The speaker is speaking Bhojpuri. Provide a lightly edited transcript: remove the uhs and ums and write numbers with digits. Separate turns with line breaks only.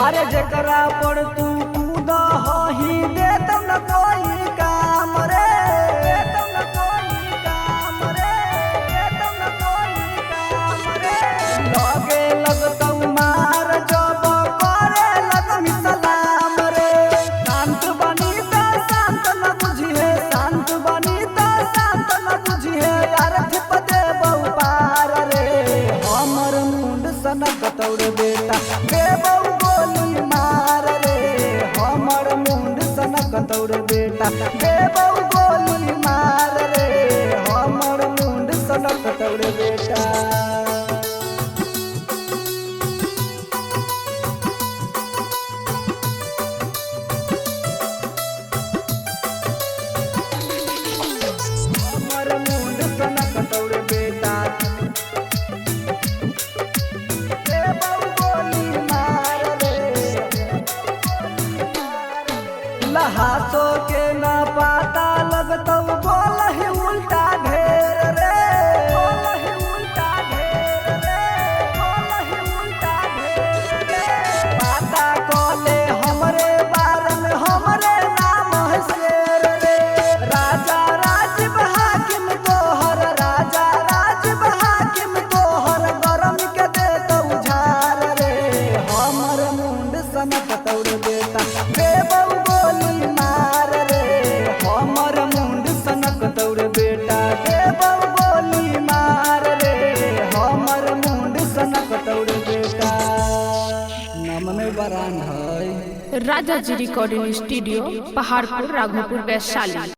अरे जकरा पर तू कूद ही दे तब न कोई काम रे, तब न कोई काम रे, तब न कोई काम रे। लगे लगतौ मार जब करे लगमी सलाम रे। शांत बनी त शांत न बुझिए, शांत बनी त शांत न बुझिए, यार थिप दे बहु पार रे। हमर मुंड सनक तौर बेटा देबौ गोली मार रे। हमर मुंड सनक तौर बेटा देबौ गोली मार रे। हमर मुंड सनक तौर बेटा। हमर मुंड सनक तौर बेटा देबौ गोली मार रे। लहासो के ना पाता लगतौ बोलहि उल्टा ढेर रे, बोलहि उल्टा ढेर रे, बोलहि उल्टा ढेर रे। पाता कोले हमरे बारन हमरे नाम है शेर रे। राजा राजीव हाकिम तोहर, राजा राजीव हाकिम तोहर गरम के देतौ झार रे। हमर मुंड सनक तौर बेटा देबौ गोली मार रे। हमर मुंड सनक तौर बेटा देबौ गोली मार रे। हमर मुंड सनक तौर बेटा। नाम में बरान है।
राजा जी रिकॉर्डिंग स्टूडियो, पहाड़पुर, राघोपुर, वैशाली।